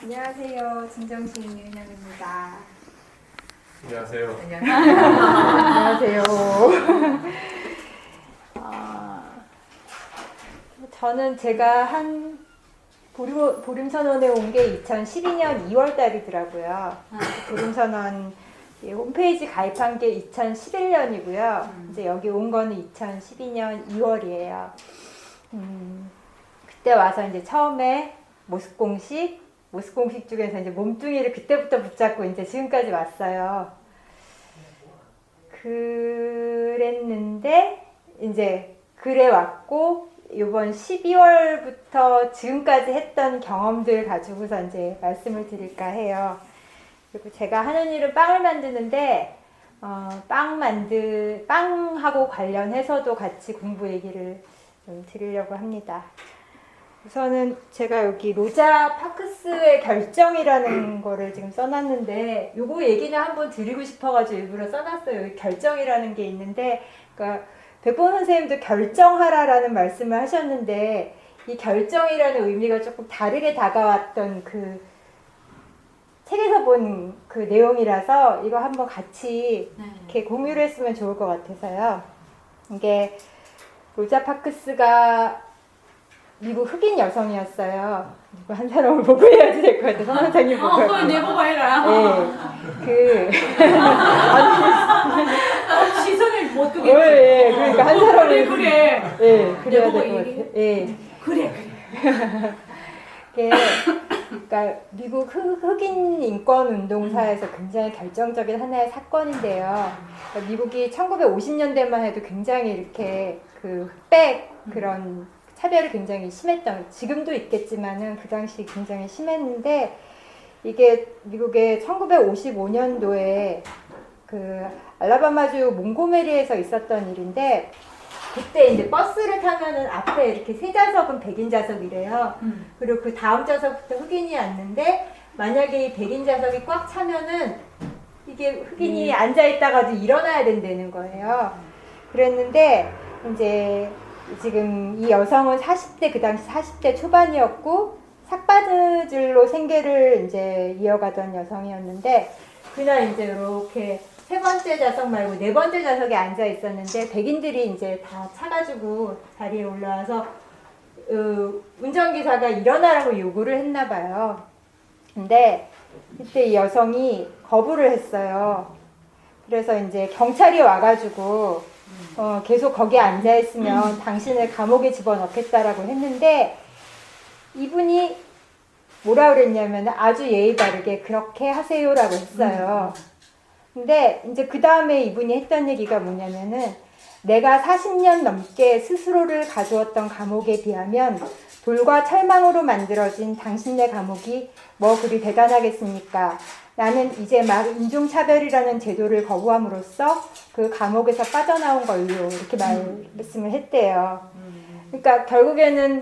안녕하세요. 진정신 이은영입니다. 안녕하세요. 안녕하세요. 저는 제가 한 보림선언에 온 게 2012년 2월 달이더라고요. 보림선언 홈페이지 가입한 게 2011년이고요. 이제 여기 온 거는 2012년 2월이에요. 그때 와서 이제 처음에 모습 공식 중에서 이제 몸뚱이를 그때부터 붙잡고 이제 지금까지 왔어요. 그랬는데 이제 그래 왔고 이번 12월부터 지금까지 했던 경험들 가지고서 이제 말씀을 드릴까 해요. 그리고 제가 하는 일은 빵을 만드는데 빵하고 관련해서도 같이 공부 얘기를 좀 드리려고 합니다. 우선은 제가 여기 로자 파크스의 결정이라는 거를 지금 써놨는데 요거 얘기는 한번 드리고 싶어가지고 일부러 써놨어요. 여기 결정이라는 게 있는데 그러니까 백봉 선생님도 결정하라라는 말씀을 하셨는데 이 결정이라는 의미가 조금 다르게 다가왔던 그 책에서 본 그 내용이라서 이거 한번 같이 이렇게 공유를 했으면 좋을 것 같아서요. 이게 로자 파크스가 미국 흑인 여성이었어요. 누구 한 사람을 보고 해야지 될 것 같아요. 선생님 보고. 그걸 내보고 해라. 네. 시선을 못 두겠지. 예, 그러니까 한 사람을. 그래. 예, 그래야 될 것 내보고 같아요. 예. 그래. 그러니까 미국 흑인 인권 운동사에서 굉장히 결정적인 하나의 사건인데요. 그러니까 미국이 1950년대만 해도 굉장히 이렇게 그 흑백 그런 차별이 굉장히 심했던, 지금도 있겠지만은 그 당시 굉장히 심했는데 이게 미국의 1955년도에 그 알라바마주 몽고메리에서 있었던 일인데 그때 이제 버스를 타면은 앞에 이렇게 세 좌석은 백인 좌석이래요. 그리고 그 다음 좌석부터 흑인이 앉는데 만약에 이 백인 좌석이 꽉 차면은 이게 흑인이 앉아 있다가도 일어나야 된다는 거예요. 그랬는데 이제 지금 이 여성은 40대 그 당시 40대 초반이었고 삭바느질로 생계를 이제 이어가던 여성이었는데 그날 이제 이렇게 세 번째 좌석 말고 네 번째 좌석에 앉아 있었는데 백인들이 이제 다 차가지고 자리에 올라와서 운전기사가 일어나라고 요구를 했나 봐요. 근데 그때 이 여성이 거부를 했어요. 그래서 이제 경찰이 와가지고 계속 거기에 앉아 있으면 당신을 감옥에 집어넣겠다라고 했는데 이분이 뭐라 그랬냐면 아주 예의 바르게 그렇게 하세요라고 했어요. 근데 이제 그 다음에 이분이 했던 얘기가 뭐냐면은 내가 40년 넘게 스스로를 가두었던 감옥에 비하면 돌과 철망으로 만들어진 당신네 감옥이 뭐 그리 대단하겠습니까? 나는 이제 막 인종차별이라는 제도를 거부함으로써 그 감옥에서 빠져나온 걸로 이렇게 말씀을 했대요. 그러니까 결국에는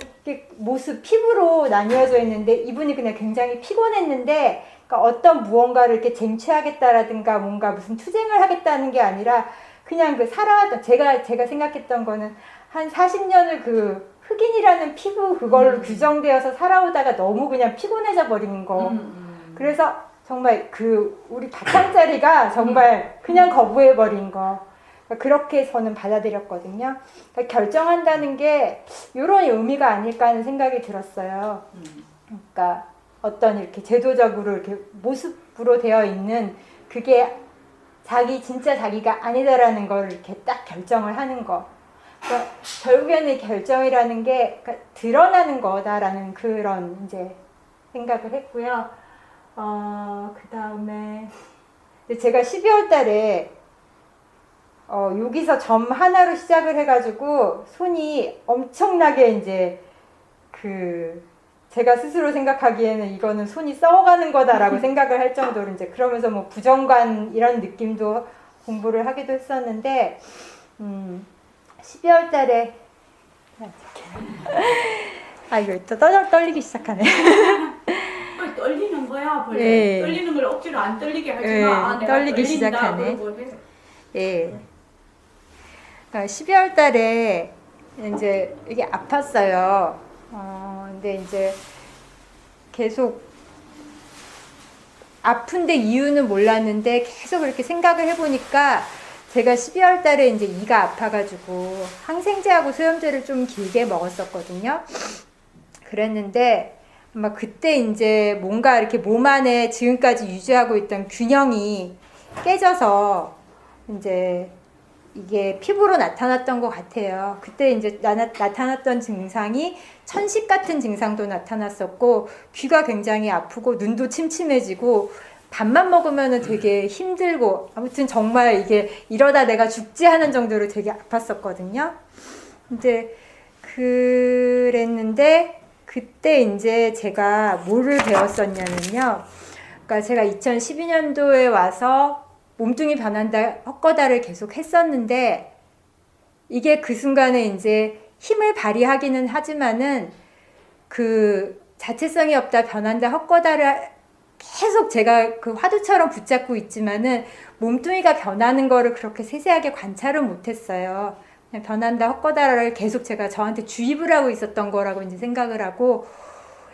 모습, 피부로 나뉘어져 있는데 이분이 그냥 굉장히 피곤했는데 그러니까 어떤 무언가를 이렇게 쟁취하겠다라든가 뭔가 무슨 투쟁을 하겠다는 게 아니라 그냥 그 살아왔던 제가 생각했던 거는 한 40년을 그 흑인이라는 피부 그걸로 규정되어서 살아오다가 너무 그냥 피곤해져 버리는 거. 그래서 정말 그 우리 바탕자리가 정말 그냥 거부해 버린 거. 그렇게 저는 받아들였거든요. 그러니까 결정한다는 게 이런 의미가 아닐까 하는 생각이 들었어요. 그러니까 어떤 이렇게 제도적으로 이렇게 모습으로 되어 있는 그게 진짜 자기가 아니다라는 걸 이렇게 딱 결정을 하는 거. 그러니까 결국에는 결정이라는 게 그러니까 드러나는 거다라는 그런 이제 생각을 했고요. 그 다음에 제가 12월 달에 여기서 점 하나로 시작을 해가지고 손이 엄청나게 이제 제가 스스로 생각하기에는 이거는 손이 썩어가는 거다라고 생각을 할 정도로 이제 그러면서 뭐 부정관 이런 느낌도 공부를 하기도 했었는데 12월 달에 이거 또 떨리기 시작하네. 떨리는 거야 벌써. 네. 떨리는 걸 억지로 안 떨리게 하지 네, 마. 내가 떨리기 떨린다, 시작하네. 그러고 해. 예. 그러니까 12월 달에 이제 이게 아팠어요. 근데 이제 계속 아픈데 이유는 몰랐는데 계속 이렇게 생각을 해보니까 제가 12월 달에 이제 이가 아파가지고 항생제하고 소염제를 좀 길게 먹었었거든요. 그랬는데 아마 그때 이제 뭔가 이렇게 몸 안에 지금까지 유지하고 있던 균형이 깨져서 이제 이게 피부로 나타났던 것 같아요. 그때 이제 나타났던 증상이 천식 같은 증상도 나타났었고, 귀가 굉장히 아프고, 눈도 침침해지고, 밥만 먹으면 되게 힘들고, 아무튼 정말 이게 이러다 내가 죽지 하는 정도로 되게 아팠었거든요. 이제 그랬는데, 그때 이제 제가 뭐를 배웠었냐면요. 그러니까 제가 2012년도에 와서 몸뚱이 변한다, 헛거다를 계속 했었는데, 이게 그 순간에 이제 힘을 발휘하기는 하지만은 그 자체성이 없다, 변한다, 헛거다를 계속 제가 그 화두처럼 붙잡고 있지만은 몸뚱이가 변하는 거를 그렇게 세세하게 관찰을 못했어요. 그냥 변한다, 헛거다를 계속 제가 저한테 주입을 하고 있었던 거라고 이제 생각을 하고,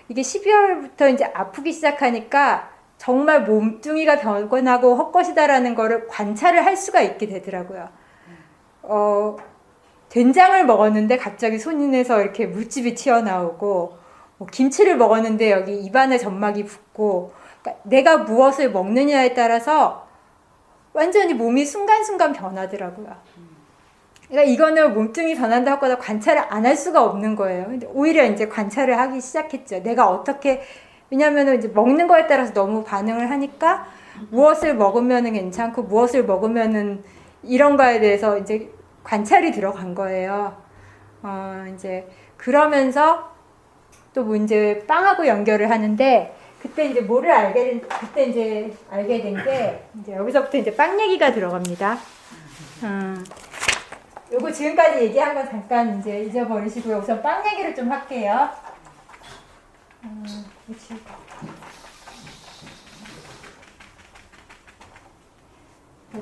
이게 12월부터 이제 아프기 시작하니까 정말 몸뚱이가 변하고 헛것이다라는 거를 관찰을 할 수가 있게 되더라고요. 된장을 먹었는데 갑자기 손에서 이렇게 물집이 튀어나오고, 김치를 먹었는데 여기 입안에 점막이 붓고, 그러니까 내가 무엇을 먹느냐에 따라서 완전히 몸이 순간순간 변하더라고요. 그러니까 이거는 몸뚱이 변한다 하거나 관찰을 안 할 수가 없는 거예요. 근데 오히려 이제 관찰을 하기 시작했죠. 내가 어떻게, 왜냐면은 이제 먹는 거에 따라서 너무 반응을 하니까 무엇을 먹으면은 괜찮고 무엇을 먹으면은 이런 거에 대해서 이제 관찰이 들어간 거예요. 이제 그러면서 또 뭐 이제 빵하고 연결을 하는데, 그때 이제 뭐를 그때 이제 알게 된 게, 이제 여기서부터 이제 빵 얘기가 들어갑니다. 요거 지금까지 얘기한 건 잠깐 이제 잊어버리시고요. 우선 빵 얘기를 좀 할게요.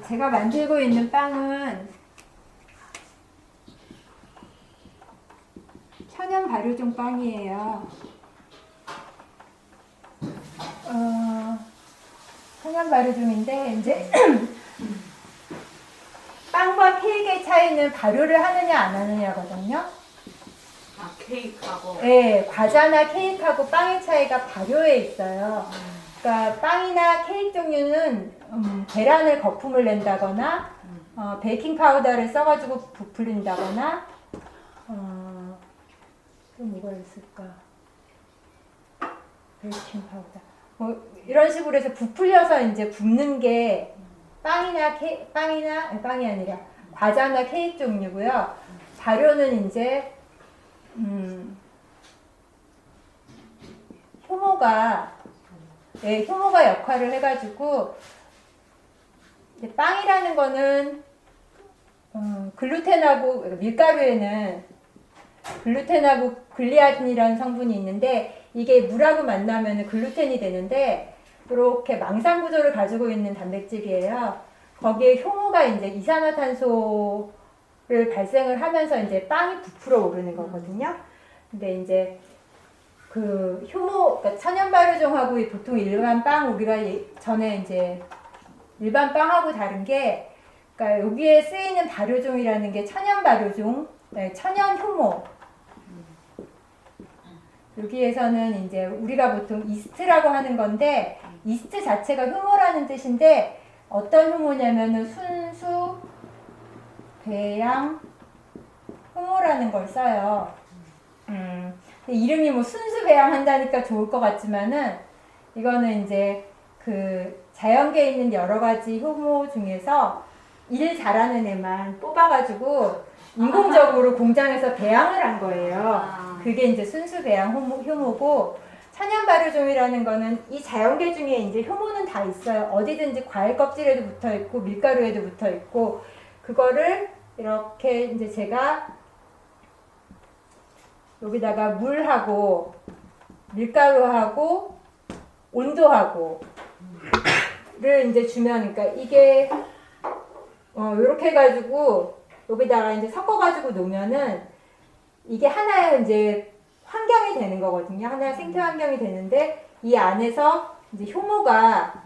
제가 만들고 있는 빵은 천연 발효종 빵이에요. 천연 발효종인데 이제 빵과 케이크의 차이는 발효를 하느냐 안 하느냐거든요. 아, 케이크하고. 네, 과자나 케이크하고 빵의 차이가 발효에 있어요. 그러니까 빵이나 케이크 종류는 계란을 거품을 낸다거나 베이킹 파우더를 써가지고 부풀린다거나 또 뭐가 있을까? 베이킹 파우더. 뭐 이런 식으로 해서 부풀려서 이제 굽는 게 빵이 아니라 과자나 케이크 종류고요. 발효는 이제 효모가 역할을 해가지고, 빵이라는 거는 글루텐하고 밀가루에는 글루텐하고 글리아딘이라는 성분이 있는데, 이게 물하고 만나면 글루텐이 되는데, 이렇게 망상 구조를 가지고 있는 단백질이에요. 거기에 효모가 이제 이산화탄소를 발생을 하면서 이제 빵이 부풀어 오르는 거거든요. 근데 이제 그 그러니까 천연 발효종하고 보통 일반 빵, 우리가 전에 이제 일반 빵하고 다른 게, 그러니까 여기에 쓰이는 발효종이라는 게 천연 발효종, 천연 효모. 여기에서는 이제 우리가 보통 이스트라고 하는 건데, 이스트 자체가 효모라는 뜻인데, 어떤 효모냐면은 순수, 배양, 효모라는 걸 써요. 이름이 뭐 순수 배양 한다니까 좋을 것 같지만은, 이거는 이제 그 자연계에 있는 여러 가지 효모 중에서 일 잘하는 애만 뽑아가지고 인공적으로 공장에서 배양을 한 거예요. 그게 이제 순수 배양 효모고, 천연 발효종이라는 거는 이 자연계 중에 이제 효모는 다 있어요. 어디든지 과일 껍질에도 붙어 있고 밀가루에도 붙어 있고, 그거를 이렇게 이제 제가 여기다가 물하고 밀가루하고 온도하고를 이제 주면, 그러니까 이게 이렇게 해가지고 여기다가 이제 섞어가지고 놓으면은 이게 하나의 이제 환경이 되는 거거든요. 하나의 생태 환경이 되는데, 이 안에서 이제 효모가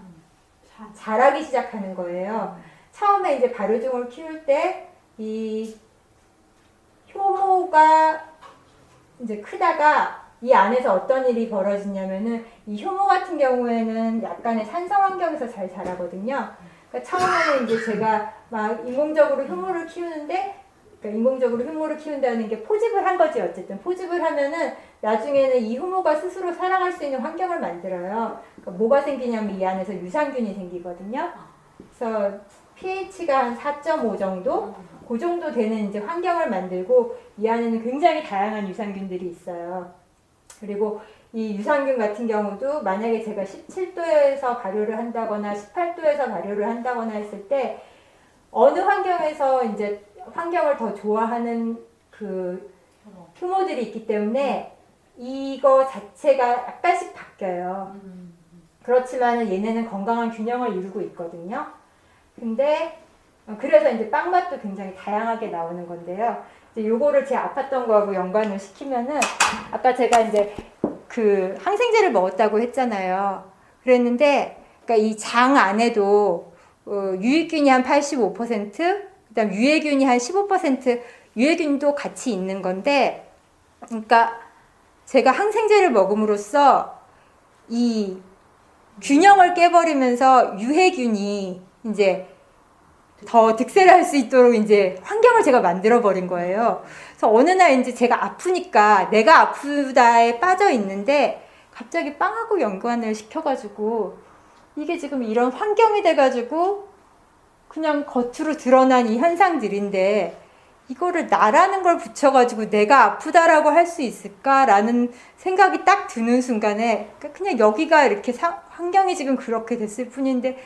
자라기 시작하는 거예요. 처음에 이제 발효종을 키울 때 이 효모가 이제 크다가 이 안에서 어떤 일이 벌어지냐면은 이 효모 같은 경우에는 약간의 산성 환경에서 잘 자라거든요. 그러니까 처음에는 이제 제가 막 인공적으로 효모를 키우는데, 그러니까 인공적으로 효모를 키운다는 게 포집을 한 거지. 어쨌든 포집을 하면은 나중에는 이 효모가 스스로 살아갈 수 있는 환경을 만들어요. 그러니까 뭐가 생기냐면 이 안에서 유산균이 생기거든요. 그래서 pH가 한 4.5 정도? 그 정도 되는 이제 환경을 만들고 이 안에는 굉장히 다양한 유산균들이 있어요. 그리고 이 유산균 같은 경우도 만약에 제가 17도에서 발효를 한다거나 18도에서 발효를 한다거나 했을 때 어느 환경에서 이제 환경을 더 좋아하는 그 효모들이 있기 때문에 이거 자체가 약간씩 바뀌어요. 그렇지만 얘네는 건강한 균형을 이루고 있거든요. 근데 그래서 이제 빵 맛도 굉장히 다양하게 나오는 건데요. 이제 요거를 제 아팠던 거하고 연관을 시키면은 아까 제가 이제 그 항생제를 먹었다고 했잖아요. 그랬는데 그러니까 이 장 안에도 유익균이 한 85%, 그다음 유해균이 한 15%, 유해균도 같이 있는 건데, 그러니까 제가 항생제를 먹음으로써 이 균형을 깨버리면서 유해균이 이제 더 득세를 할 수 있도록 이제 환경을 제가 만들어 버린 거예요. 그래서 어느 날 이제 제가 아프니까 내가 아프다에 빠져 있는데 갑자기 빵하고 연관을 시켜가지고 이게 지금 이런 환경이 돼가지고 그냥 겉으로 드러난 이 현상들인데 이거를 나라는 걸 붙여가지고 내가 아프다라고 할 수 있을까라는 생각이 딱 드는 순간에 그냥 여기가 이렇게 환경이 지금 그렇게 됐을 뿐인데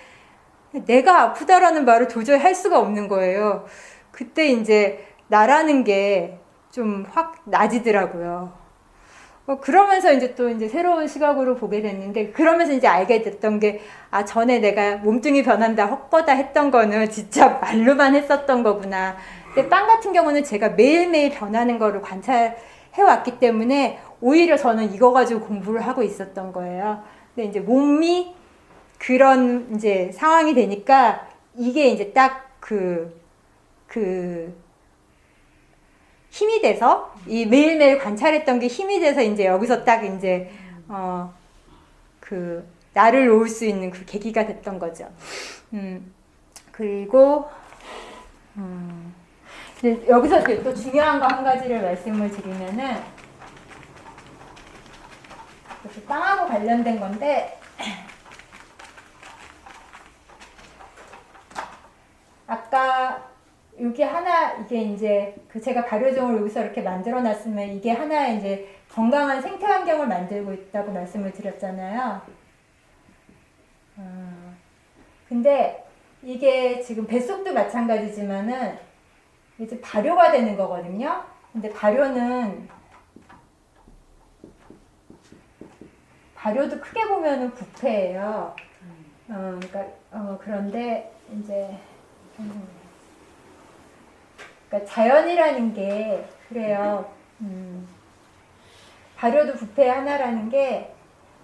내가 아프다라는 말을 도저히 할 수가 없는 거예요. 그때 이제 나라는 게 좀 확 나지더라고요. 그러면서 이제 또 이제 새로운 시각으로 보게 됐는데, 그러면서 이제 알게 됐던 게, 아, 전에 내가 몸뚱이 변한다, 헛거다 했던 거는 진짜 말로만 했었던 거구나. 근데 빵 같은 경우는 제가 매일매일 변하는 거를 관찰해 왔기 때문에 오히려 저는 이거 가지고 공부를 하고 있었던 거예요. 근데 이제 몸이 그런 이제 상황이 되니까 이게 이제 딱 힘이 돼서 이 매일매일 관찰했던 게 힘이 돼서 이제 여기서 딱 이제 나를 놓을 수 있는 그 계기가 됐던 거죠. 그리고 이제 여기서 또 중요한 거 한 가지를 말씀을 드리면은 이렇게 빵하고 관련된 건데, 아까 여기 하나, 이게 이제 제가 발효종을 여기서 이렇게 만들어 놨으면 이게 하나의 이제 건강한 생태 환경을 만들고 있다고 말씀을 드렸잖아요. 근데 이게 지금 뱃속도 마찬가지지만은 이제 발효가 되는 거거든요. 근데 발효도 크게 보면은 부패예요. 그런데 이제 그러니까 자연이라는 게 그래요. 발효도 부패의 하나라는 게,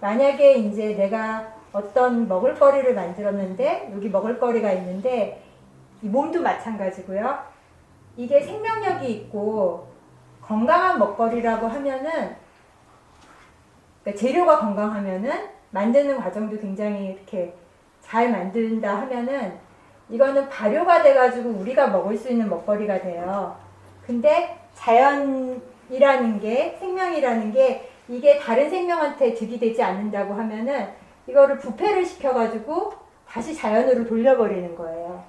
만약에 이제 내가 어떤 먹을거리를 만들었는데 여기 먹을거리가 있는데 이 몸도 마찬가지고요. 이게 생명력이 있고 건강한 먹거리라고 하면은, 그러니까 재료가 건강하면은 만드는 과정도 굉장히 이렇게 잘 만든다 하면은 이거는 발효가 돼가지고 우리가 먹을 수 있는 먹거리가 돼요. 근데 자연이라는 게, 생명이라는 게 이게 다른 생명한테 득이 되지 않는다고 하면은 이거를 부패를 시켜가지고 다시 자연으로 돌려버리는 거예요.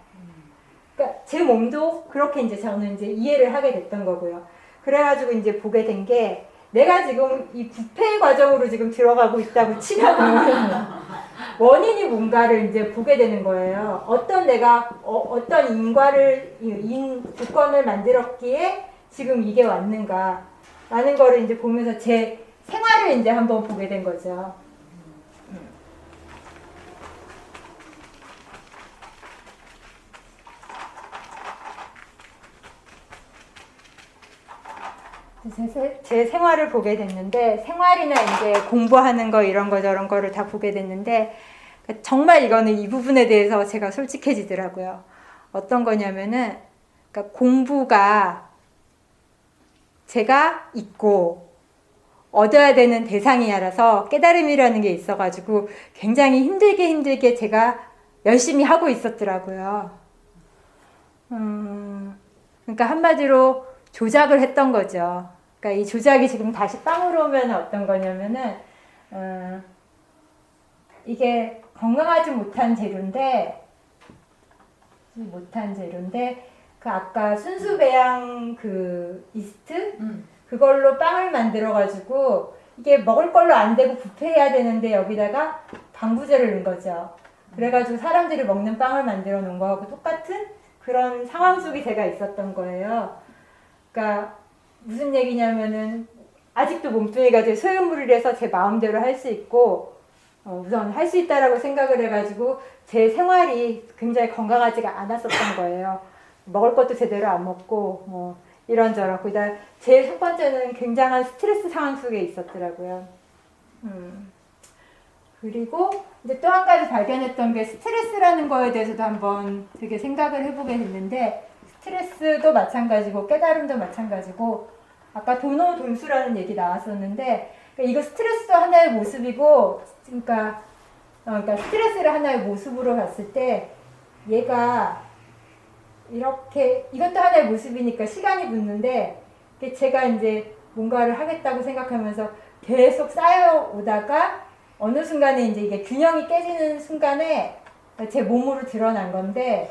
그러니까 제 몸도 그렇게 이제 저는 이제 이해를 하게 됐던 거고요. 그래가지고 이제 보게 된 게, 내가 지금 이 부패 과정으로 지금 들어가고 있다고 치면은 원인이 뭔가를 이제 보게 되는 거예요. 어떤 조건을 만들었기에 지금 이게 왔는가 라는 거를 이제 보면서 제 생활을 이제 한번 보게 된 거죠. 제 생활을 보게 됐는데, 생활이나 이제 공부하는 거 이런 거 저런 거를 다 보게 됐는데, 그러니까 정말 이거는 이 부분에 대해서 제가 솔직해지더라고요. 어떤 거냐면은 그러니까 공부가 제가 있고 얻어야 되는 대상이 알아서 깨달음이라는 게 있어가지고 굉장히 힘들게 제가 열심히 하고 있었더라고요. 그러니까 한마디로 조작을 했던 거죠. 그러니까 이 조작이 지금 다시 빵으로 오면 어떤 거냐면은 이게 건강하지 못한 재료인데 그 아까 순수 배양 그 이스트 그걸로 빵을 만들어 가지고 이게 먹을 걸로 안 되고 부패해야 되는데 여기다가 방부제를 넣은 거죠. 그래가지고 사람들이 먹는 빵을 만들어 놓은 거하고 똑같은 그런 상황 속에 제가 있었던 거예요. 그러니까 무슨 얘기냐면은 아직도 몸뚱이가 제 소유물이라서 제 마음대로 할 수 있고 우선 할 수 있다라고 생각을 해가지고 제 생활이 굉장히 건강하지가 않았었던 거예요. 먹을 것도 제대로 안 먹고 뭐 이런저런. 그다음 제일 첫 번째는 굉장한 스트레스 상황 속에 있었더라고요. 그리고 이제 또 한 가지 발견했던 게 스트레스라는 거에 대해서도 한번 되게 생각을 해보게 됐는데 스트레스도 마찬가지고 깨달음도 마찬가지고 아까 도노돈수라는 얘기 나왔었는데 그러니까 이거 스트레스도 하나의 모습이고 그러니까 스트레스를 하나의 모습으로 봤을 때 얘가 이렇게 이것도 하나의 모습이니까 시간이 붙는데 제가 이제 뭔가를 하겠다고 생각하면서 계속 쌓여오다가 어느 순간에 이제 이게 균형이 깨지는 순간에 제 몸으로 드러난 건데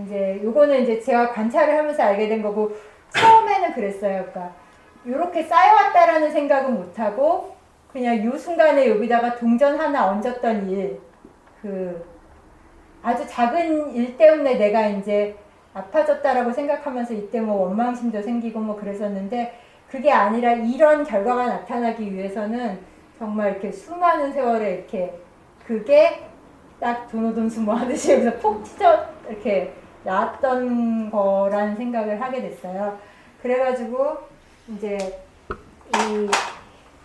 이제 요거는 이제 제가 관찰을 하면서 알게 된 거고 처음에는 그랬어요. 그러니까 요렇게 쌓여왔다라는 생각은 못하고 그냥 요 순간에 여기다가 동전 하나 얹었던 일, 그 아주 작은 일 때문에 내가 이제 아파졌다라고 생각하면서 이때 뭐 원망심도 생기고 뭐 그랬었는데 그게 아니라 이런 결과가 나타나기 위해서는 정말 이렇게 수많은 세월에 이렇게 그게 딱 도노돈수 뭐 하듯이 여기서 푹 찢어 이렇게 나왔던 거라는 생각을 하게 됐어요. 그래가지고 이제 이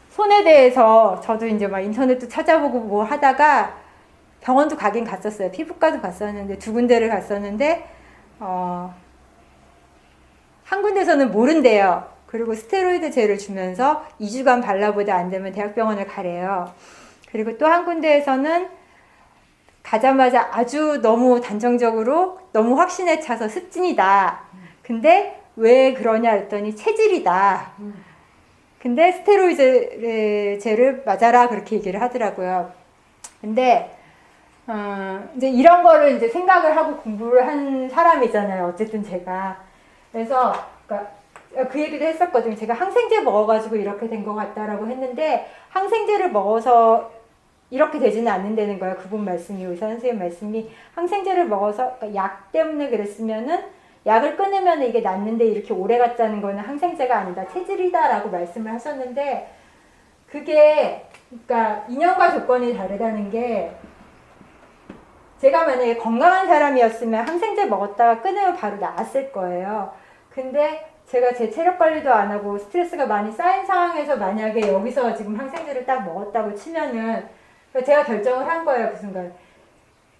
손에 대해서 저도 이제 막 인터넷도 찾아보고 뭐 하다가 병원도 가긴 갔었어요. 피부과도 갔었는데 두 군데를 갔었는데 한 군데서는 모른대요. 그리고 스테로이드 젤을 주면서 2주간 발라보다 안 되면 대학병원을 가래요. 그리고 또 한 군데에서는 가자마자 아주 너무 단정적으로 너무 확신에 차서 습진이다. 근데 왜 그러냐 했더니 체질이다. 근데 스테로이드 젤을 맞아라 그렇게 얘기를 하더라고요. 근데 이제 이런 거를 이제 생각을 하고 공부를 한 사람이잖아요. 어쨌든 제가. 그래서 그러니까 그 얘기도 했었거든요. 제가 항생제 먹어가지고 이렇게 된 것 같다라고 했는데 항생제를 먹어서 이렇게 되지는 않는다는 거예요. 그분 말씀이 의사 선생님 말씀이 항생제를 먹어서 그러니까 약 때문에 그랬으면은 약을 끊으면 이게 낫는데 이렇게 오래 갔다는 거는 항생제가 아니다. 체질이다라고 말씀을 하셨는데 그게 그러니까 인연과 조건이 다르다는 게 제가 만약에 건강한 사람이었으면 항생제 먹었다가 끊으면 바로 나았을 거예요. 근데 제가 제 체력 관리도 안 하고 스트레스가 많이 쌓인 상황에서 만약에 여기서 지금 항생제를 딱 먹었다고 치면은 제가 결정을 한 거예요. 그 순간.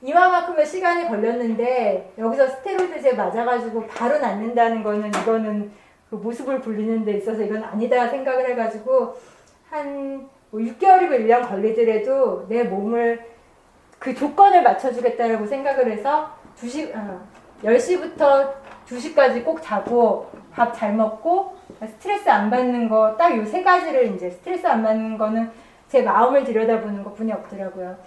이만큼의 시간이 걸렸는데 여기서 스테로이드제 맞아가지고 바로 낫는다는 거는 이거는 그 모습을 굴리는 데 있어서 이건 아니다 생각을 해가지고 한 뭐 6개월이고 1년 걸리더라도 내 몸을 그 조건을 맞춰주겠다라고 생각을 해서 10시부터 2시까지 꼭 자고 밥 잘 먹고 스트레스 안 받는 거 딱 요 세 가지를 이제 스트레스 안 받는 거는 제 마음을 들여다보는 것 뿐이 없더라고요.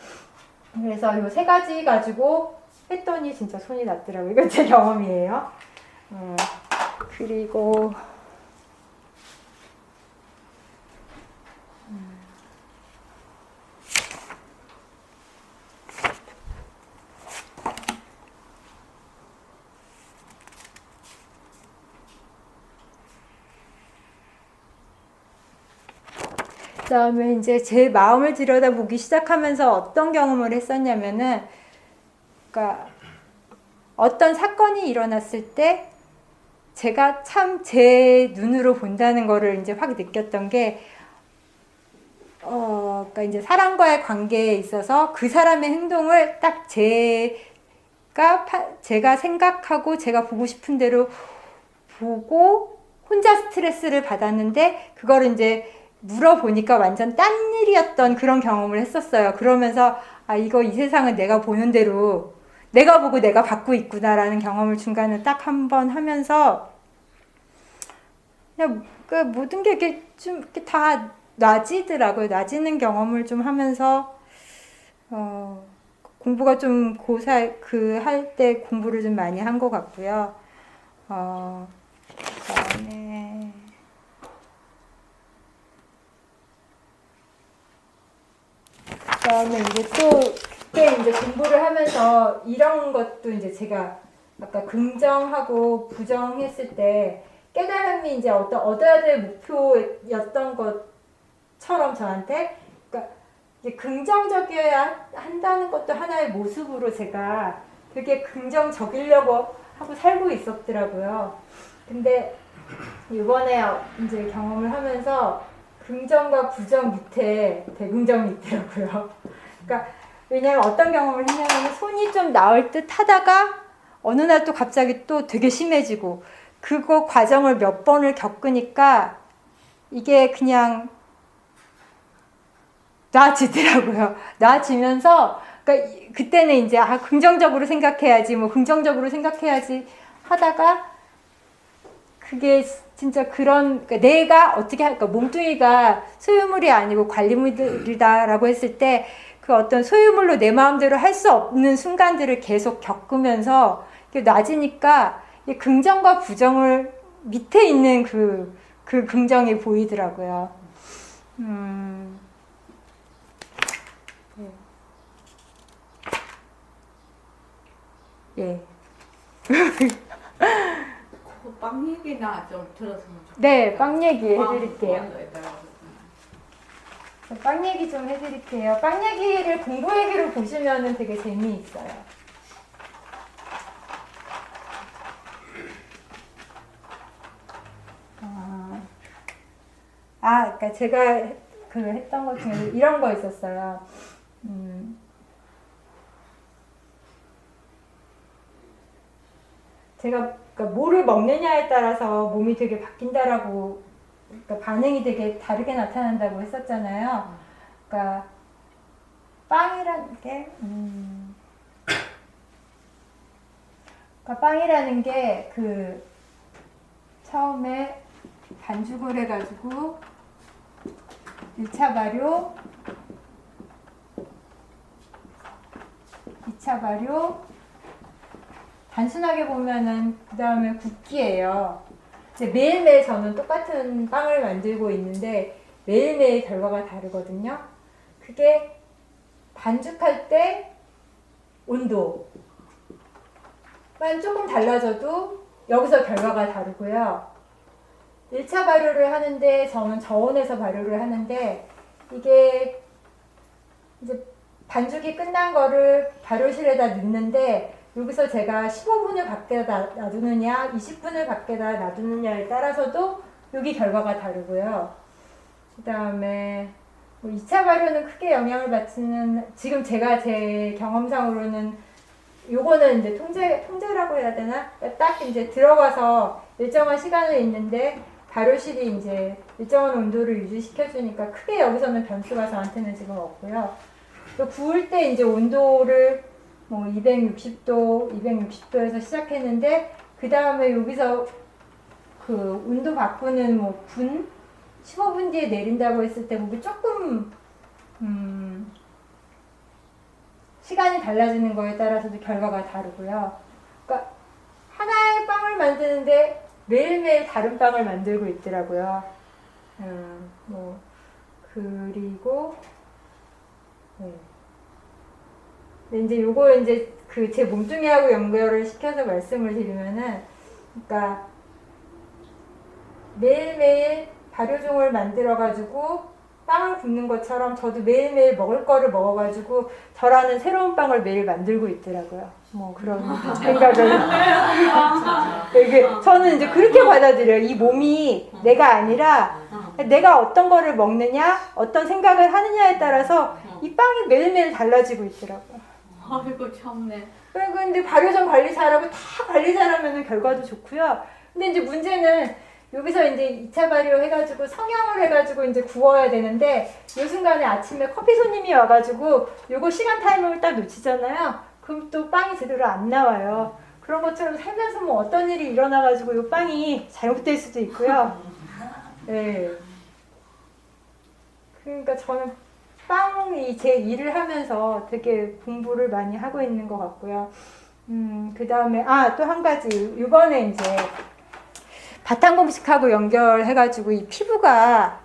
그래서 요 세 가지 가지고 했더니 진짜 손이 났더라고요. 이건 제 경험이에요. 그리고 그다음에 이제 제 마음을 들여다보기 시작하면서 어떤 경험을 했었냐면은, 그러니까 어떤 사건이 일어났을 때 제가 참 제 눈으로 본다는 거를 이제 확 느꼈던 게, 그러니까 이제 사람과의 관계에 있어서 그 사람의 행동을 딱 제가 생각하고 제가 보고 싶은 대로 보고 혼자 스트레스를 받았는데 그걸 이제 물어보니까 완전 딴 일이었던 그런 경험을 했었어요. 그러면서 이거 이 세상은 내가 보는 대로 내가 보고 내가 받고 있구나라는 경험을 중간에 딱 한 번 하면서 그냥 그 모든 게 이렇게 좀 이렇게 다 놔지더라고요. 놔지는 경험을 좀 하면서 공부가 좀 할 때 공부를 좀 많이 한 것 같고요. 그다음에 이제 또 그때 이제 공부를 하면서 이런 것도 이제 제가 아까 긍정하고 부정했을 때 깨달음이 이제 얻어야 될 목표였던 것처럼 저한테 그러니까 이제 긍정적이어야 한다는 것도 하나의 모습으로 제가 되게 긍정적이려고 하고 살고 있었더라고요. 근데 이번에 이제 경험을 하면서 긍정과 부정 밑에 대긍정이 있더라고요. 그러니까 왜냐면 어떤 경험을 했냐면 손이 좀 나을 듯 하다가 어느 날 또 갑자기 또 되게 심해지고 그거 과정을 몇 번을 겪으니까 이게 그냥 나아지더라고요. 나아지면서 그러니까 그때는 이제 긍정적으로 생각해야지 긍정적으로 생각해야지 하다가 그게 진짜 그러니까 내가 어떻게 할까 몸뚱이가 소유물이 아니고 관리물이다라고 했을 때 그 어떤 소유물로 내 마음대로 할 수 없는 순간들을 계속 겪으면서 낮으니까 긍정과 부정을 밑에 있는 그 긍정이 보이더라고요. 예. 빵 얘기나 좀 들었으면 좋겠어요. 네, 빵 얘기 해드릴게요. 빵 빵 얘기 좀 해드릴게요. 빵 얘기를 공부 얘기로 보시면은 되게 재미있어요. 그러니까 제가 했던 것 중에 이런 거 있었어요. 제가 그러니까 뭐를 먹느냐에 따라서 몸이 되게 바뀐다라고 그러니까 반응이 되게 다르게 나타난다고 했었잖아요. 그러니까 빵이라는 게 그러니까 빵이라는 게 처음에 반죽을 해가지고 1차 발효 2차 발효 단순하게 보면은 그 다음에 굽기예요. 매일매일 저는 똑같은 빵을 만들고 있는데 매일매일 결과가 다르거든요. 그게 반죽할 때 온도만 조금 달라져도 여기서 결과가 다르고요. 1차 발효를 하는데 저는 저온에서 발효를 하는데 이게 이제 반죽이 끝난 거를 발효실에다 넣는데 여기서 제가 15분을 밖에다 놔두느냐 20분을 밖에다 놔두느냐에 따라서도 여기 결과가 다르고요. 그 다음에 2차 발효는 크게 영향을 받지는 지금 제가 제 경험상으로는 요거는 이제 통제라고 해야 되나? 딱 이제 들어가서 일정한 시간을 있는데 발효실이 이제 일정한 온도를 유지시켜주니까 크게 여기서는 변수가 저한테는 지금 없고요. 또 구울 때 이제 온도를 260도, 260도에서 시작했는데 그 다음에 여기서 그 온도 바꾸는 분 15분 뒤에 내린다고 했을 때 그게 조금 시간이 달라지는 거에 따라서도 결과가 다르고요. 그러니까 하나의 빵을 만드는데 매일매일 다른 빵을 만들고 있더라고요. 그리고 근데 이제 요거 이제 제 몸뚱이하고 연결을 시켜서 말씀을 드리면은, 그러니까 매일매일 발효종을 만들어가지고 빵을 굽는 것처럼 저도 매일매일 먹을 거를 먹어가지고 저라는 새로운 빵을 매일 만들고 있더라고요. 그런 생각을. 이게 저는 이제 그렇게 받아들여요. 이 몸이 내가 아니라 내가 어떤 거를 먹느냐, 어떤 생각을 하느냐에 따라서 이 빵이 매일매일 달라지고 있더라고요. 아이고 참네. 근데 발효전 관리 잘하고 다 관리 잘하면 결과도 좋고요. 근데 이제 문제는 여기서 이제 2차 발효 해가지고 성형을 해가지고 이제 구워야 되는데 요 순간에 아침에 커피 손님이 와가지고 요거 시간 타이밍을 딱 놓치잖아요. 그럼 또 빵이 제대로 안 나와요. 그런 것처럼 살면서 뭐 어떤 일이 일어나가지고 요 빵이 잘못될 수도 있고요. 네. 그러니까 저는 빵이 제 일을 하면서 되게 공부를 많이 하고 있는 것 같고요. 그 다음에, 또 한 가지. 이번에 이제 바탕공식하고 연결해가지고 이 피부가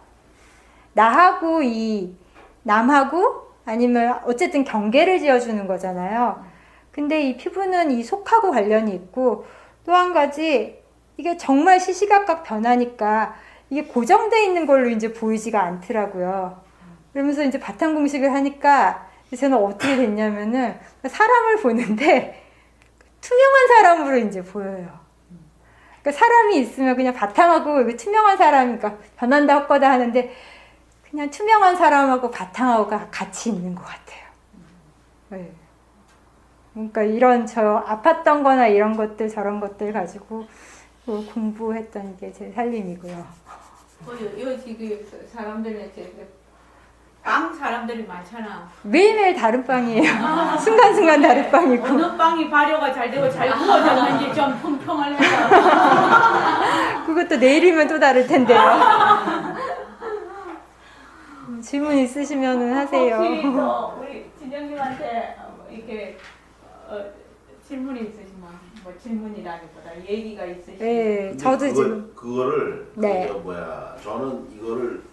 나하고 이 남하고 아니면 어쨌든 경계를 지어주는 거잖아요. 근데 이 피부는 이 속하고 관련이 있고 또 한 가지 이게 정말 시시각각 변하니까 이게 고정돼 있는 걸로 이제 보이지가 않더라고요. 그러면서 이제 바탕 공식을 하니까 저는 어떻게 됐냐면은 사람을 보는데 투명한 사람으로 이제 보여요. 그러니까 사람이 있으면 그냥 바탕하고 투명한 사람이니까 변한다 헛거다 하는데 그냥 투명한 사람하고 바탕하고가 같이 있는 것 같아요. 네. 그러니까 이런 저 아팠던 거나 이런 것들 저런 것들 가지고 공부했던 게 제 살림이고요. 요 지금 사람들은 이제 빵 사람들이 많잖아. 매일매일 다른 빵이에요. 순간순간 다른 빵이고. 어느 빵이 발효가 잘 되고 잘 구워졌는지 좀 평평을 해봐. 그것도 내일이면 또 다를 텐데요. 질문 있으시면 하세요. 혹시 또 우리 진영님한테 이렇게 질문이 있으시면 뭐 질문이라기보다 얘기가 있으시면. 네, 저도 지금 그거를 네. 저는 이거를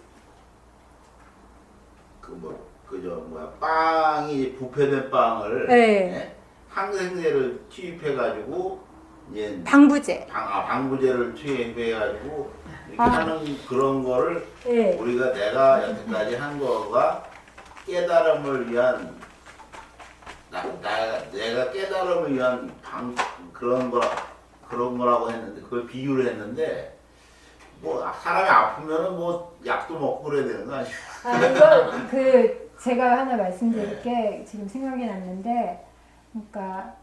빵이 부패된 빵을 네. 항생제를 투입해가지고 이제 방부제. 방부제를 투입해가지고 이렇게 아. 하는 그런 거를 네. 내가 여태까지 한 거가 깨달음을 위한 내가 깨달음을 위한 그런 거라고 했는데 그걸 비유를 했는데 뭐 사람이 아프면은 뭐 약도 먹고 그래야 되는 거 아니야? 이거 제가 하나 말씀드릴 게 지금 생각이 났는데, 그러니까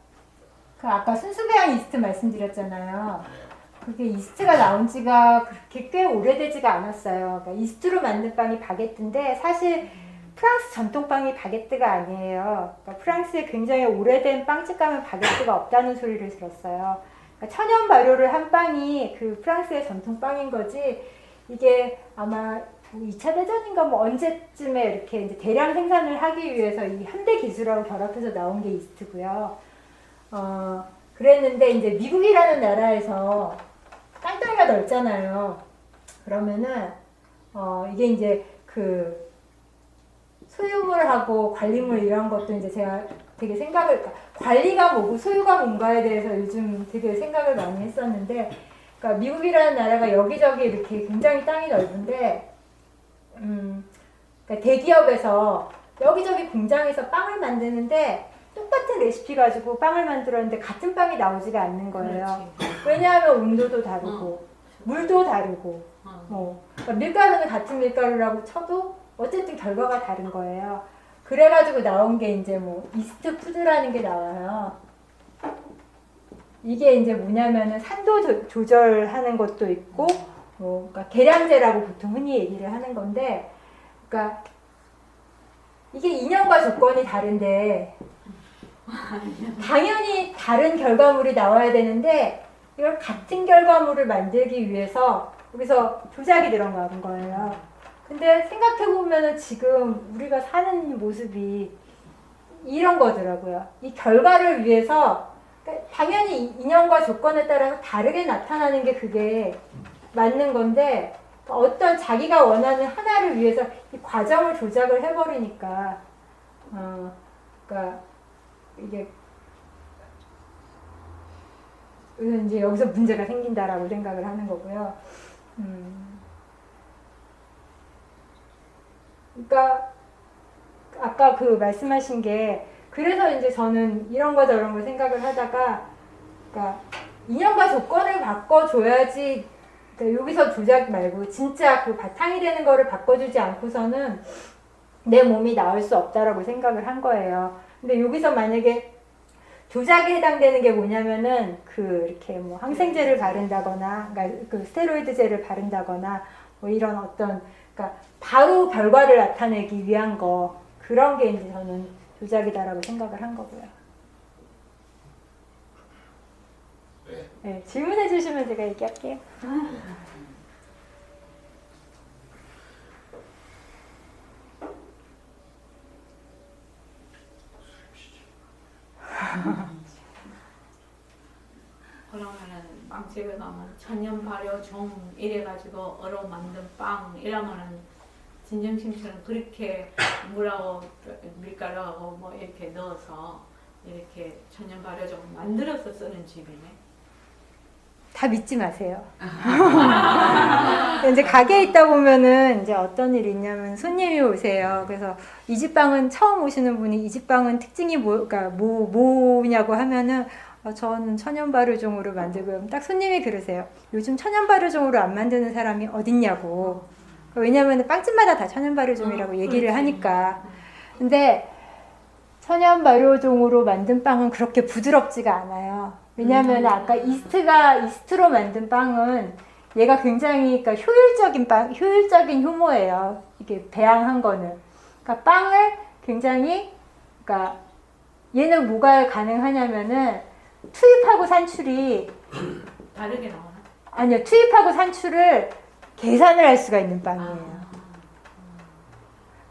아까 순수배양 이스트 말씀드렸잖아요. 그게 이스트가 나온 지가 그렇게 꽤 오래되지가 않았어요. 그러니까 이스트로 만든 빵이 바게트인데 사실 프랑스 전통빵이 바게트가 아니에요. 그러니까 프랑스에 굉장히 오래된 빵집 가면 바게트가 없다는 소리를 들었어요. 그러니까 천연 발효를 한 빵이 그 프랑스의 전통빵인 거지. 이게 아마 2차 대전인가 뭐 언제쯤에 이렇게 이제 대량 생산을 하기 위해서 이 현대 기술하고 결합해서 나온 게 이스트고요. 그랬는데 이제 미국이라는 나라에서 땅덩이가 넓잖아요. 그러면은 이게 이제 그 소유물하고 관리물 이런 것도 이제 제가 되게 그러니까 관리가 뭐고 소유가 뭔가에 대해서 요즘 되게 생각을 많이 했었는데, 그러니까 미국이라는 나라가 여기저기 이렇게 굉장히 땅이 넓은데, 그러니까 대기업에서 여기저기 공장에서 빵을 만드는데 똑같은 레시피 가지고 빵을 만들었는데 같은 빵이 나오지가 않는 거예요. 왜냐하면 온도도 다르고 물도 다르고 그러니까 밀가루는 같은 밀가루라고 쳐도 어쨌든 결과가 다른 거예요. 그래가지고 나온 게 이제 뭐 이스트 푸드라는 게 나와요. 이게 이제 뭐냐면은 산도 조절하는 것도 있고, 그러니까 계량제라고 보통 흔히 얘기를 하는 건데, 그러니까 이게 인연과 조건이 다른데 당연히 다른 결과물이 나와야 되는데 이걸 같은 결과물을 만들기 위해서 여기서 조작이 들어간 거예요. 근데 생각해보면은 지금 우리가 사는 모습이 이런 거더라고요. 이 결과를 위해서 그러니까 당연히 인연과 조건에 따라서 다르게 나타나는 게 그게 맞는 건데 어떤 자기가 원하는 하나를 위해서 이 과정을 조작을 해버리니까 그러니까 이게 이제 여기서 문제가 생긴다라고 생각을 하는 거고요. 그러니까 아까 그 말씀하신 게 그래서 이제 저는 이런 거 저런 거 생각을 하다가 그러니까 인연과 조건을 바꿔줘야지 그러니까 여기서 조작 말고 진짜 그 바탕이 되는 거를 바꿔주지 않고서는 내 몸이 나을 수 없다라고 생각을 한 거예요. 근데 여기서 만약에 조작에 해당되는 게 뭐냐면은 그 이렇게 뭐 항생제를 바른다거나, 그러니까 그 스테로이드제를 바른다거나 뭐 이런 어떤 그러니까 바로 결과를 나타내기 위한 거 그런 게 이제 저는 조작이다라고 생각을 한 거고요. 네. 네, 질문해 주시면 제가 얘기할게요. 그러면은 빵집에 가면 천연 발효 종 이래가지고 얼어 만든 빵 이러면은 진정심처럼 그렇게 물하고 밀가루하고 뭐 이렇게 넣어서 이렇게 천연 발효 종 만들어서 쓰는 집이네. 다 믿지 마세요. 이제 가게에 있다 보면은 이제 어떤 일이 있냐면 손님이 오세요. 그래서 이 집 빵은 처음 오시는 분이 이 집 빵은 특징이 그러니까 뭐냐고 하면은 저는 천연 발효종으로 만들고요. 딱 손님이 그러세요. 요즘 천연 발효종으로 안 만드는 사람이 어딨냐고. 왜냐면 빵집마다 다 천연 발효종이라고 얘기를 하니까. 근데 천연 발효종으로 만든 빵은 그렇게 부드럽지가 않아요. 왜냐하면 아까 이스트로 만든 빵은 얘가 굉장히 그러니까 효율적인 효모예요. 이게 배양한 거는. 그러니까 빵을 굉장히 그러니까 얘는 뭐가 가능하냐면은 투입하고 산출이 다르게 나오나? 아니요. 투입하고 산출을 계산을 할 수가 있는 빵이에요.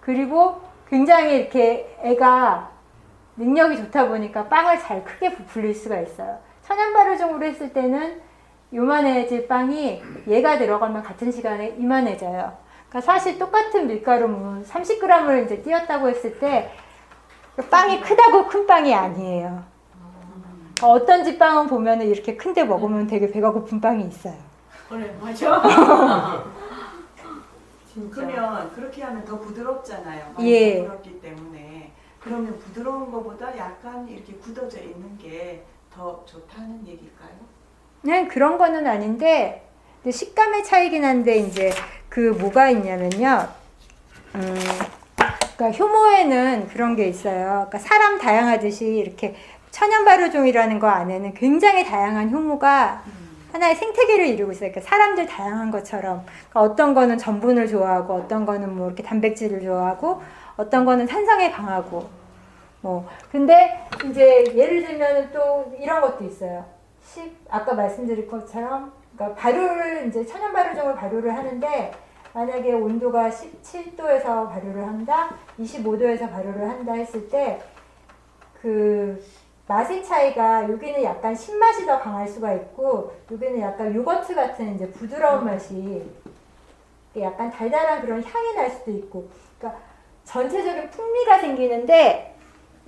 그리고 굉장히 이렇게 애가 능력이 좋다 보니까 빵을 잘 크게 부풀릴 수가 있어요. 천연 발효종으로 했을 때는 요만해질 빵이 얘가 들어가면 같은 시간에 이만해져요. 그러니까 사실 똑같은 밀가루 30g을 이제 띄었다고 했을 때 빵이 크다고 큰 빵이 아니에요. 어떤 집 빵은 보면은 이렇게 큰데 먹으면 되게 배가 고픈 빵이 있어요. 그래 맞아. 진짜. 그러면 그렇게 하면 더 부드럽잖아요. 많이 예. 부드럽기 때문에. 그러면 부드러운 것보다 약간 이렇게 굳어져 있는 게 더 좋다는 얘기일까요? 네, 그런 거는 아닌데 근데 식감의 차이긴 한데 이제 그 뭐가 있냐면요. 그러니까 효모에는 그런 게 있어요. 그러니까 사람 다양하듯이 이렇게 천연 발효종이라는 거 안에는 굉장히 다양한 효모가 하나의 생태계를 이루고 있어요. 그러니까 사람들 다양한 것처럼 그러니까 어떤 거는 전분을 좋아하고 어떤 거는 뭐 이렇게 단백질을 좋아하고 어떤 거는 산성에 강하고 뭐 근데 이제 예를 들면 또 이런 것도 있어요. 아까 말씀드린 것처럼 그러니까 발효를 이제 천연 발효종을 발효를 하는데 만약에 온도가 17도에서 발효를 한다, 25도에서 발효를 한다 했을 때 그 맛의 차이가 여기는 약간 신맛이 더 강할 수가 있고 여기는 약간 요거트 같은 이제 부드러운 맛이 약간 달달한 그런 향이 날 수도 있고 그러니까 전체적인 풍미가 생기는데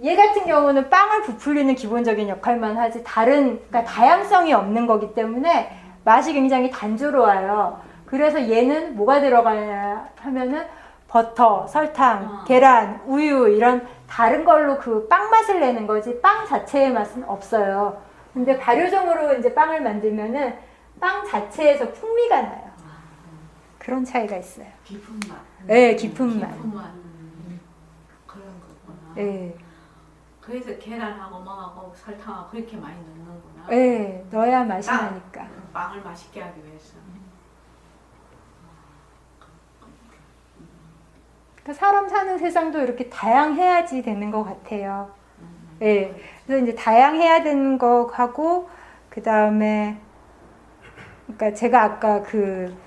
얘 같은 경우는 빵을 부풀리는 기본적인 역할만 하지 그러니까 다양성이 없는 거기 때문에 맛이 굉장히 단조로워요. 그래서 얘는 뭐가 들어가냐 하면은 버터, 설탕, 계란, 우유 이런 다른 걸로 그 빵 맛을 내는 거지 빵 자체의 맛은 없어요. 근데 발효종으로 이제 빵을 만들면은 빵 자체에서 풍미가 나요. 그런 차이가 있어요. 깊은 맛. 네, 깊은 맛. 깊은 맛. 그런 거구나. 네. 그래서 계란하고 뭐하고 설탕하고 그렇게 많이 넣는구나. 네, 넣어야 맛이 빵. 나니까. 빵을 맛있게 하기 위해서. 그러니까 사람 사는 세상도 이렇게 다양해야지 되는 것 같아요. 네, 그래서 이제 다양해야 되는 거 하고 그 다음에 그러니까 제가 아까 그러니까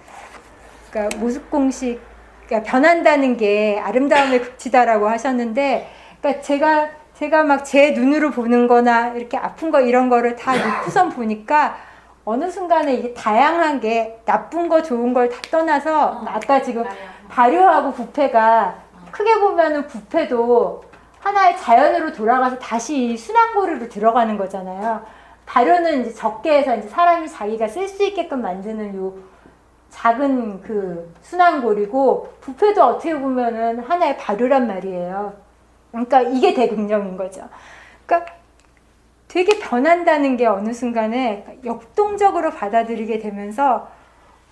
모습공식 그러니까 변한다는 게 아름다움의 극치다라고 하셨는데, 그러니까 제가 막 제 눈으로 보는 거나 이렇게 아픈 거 이런 거를 다 놓고선 보니까 어느 순간에 이게 다양한 게 나쁜 거 좋은 걸 다 떠나서 아까 지금 발효하고 부패가 크게 보면은 부패도 하나의 자연으로 돌아가서 다시 순환고리로 들어가는 거잖아요. 발효는 이제 적게 해서 이제 사람이 자기가 쓸 수 있게끔 만드는 요 작은 그 순환고리고 부패도 어떻게 보면은 하나의 발효란 말이에요. 그러니까 이게 대긍정인 거죠. 그러니까 되게 변한다는 게 어느 순간에 역동적으로 받아들이게 되면서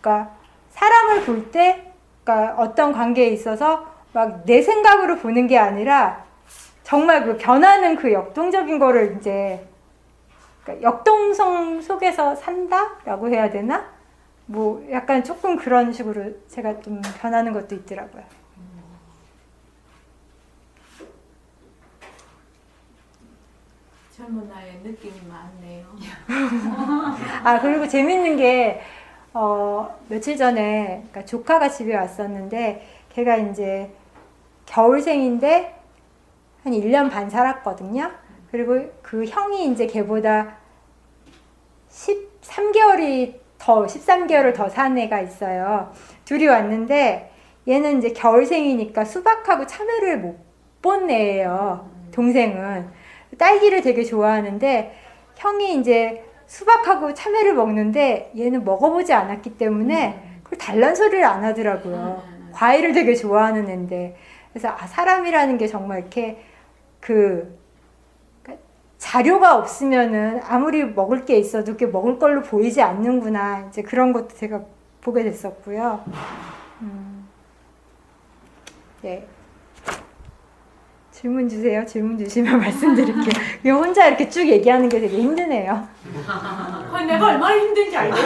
그러니까 사람을 볼 때, 그러니까 어떤 관계에 있어서 막 내 생각으로 보는 게 아니라 정말 그 변하는 그 역동적인 거를 이제 그러니까 역동성 속에서 산다라고 해야 되나? 뭐 약간 조금 그런 식으로 제가 좀 변하는 것도 있더라고요. 젊은 나이에 느낌이 많네요. 아, 그리고 재밌는 게, 며칠 전에, 그러니까 조카가 집에 왔었는데, 걔가 이제 겨울생인데, 한 1년 반 살았거든요. 그리고 그 형이 이제 걔보다 13개월을 더 산 애가 있어요. 둘이 왔는데, 얘는 이제 겨울생이니까 수박하고 참외를 못 본 애예요. 동생은. 딸기를 되게 좋아하는데 형이 이제 수박하고 참외를 먹는데 얘는 먹어보지 않았기 때문에 그걸 달란 소리를 안 하더라고요. 과일을 되게 좋아하는 애인데. 그래서 아, 사람이라는 게 정말 이렇게 그러니까 자료가 없으면은 아무리 먹을 게 있어도 그게 먹을 걸로 보이지 않는구나. 이제 그런 것도 제가 보게 됐었고요. 네. 질문 주세요. 질문 주시면 말씀드릴게요. 이거 혼자 이렇게 쭉 얘기하는 게 되게 힘드네요. 내가 얼마나 힘든지 알겠지?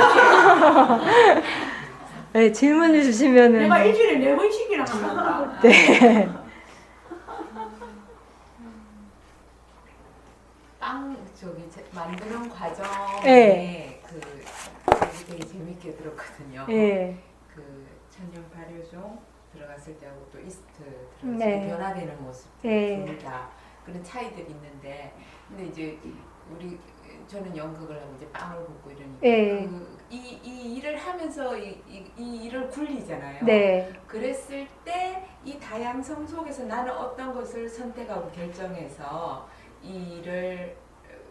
네, 질문을 주시면은. 내가 일주일에 4번씩이나 한단다. 네. 빵 만드는 과정에 네. 되게 재밌게 들었거든요. 네. 그 천년 발효종 들어갔을 때하고 또 이스트 들어갔을 네. 때 변화되는 모습들 네. 둘 다 그런 차이들이 있는데 근데 이제 저는 연극을 하고 이제 빵을 굽고 이러니까 네. 이 일을 하면서 이 일을 굴리잖아요. 네. 그랬을 때 이 다양성 속에서 나는 어떤 것을 선택하고 결정해서 이 일을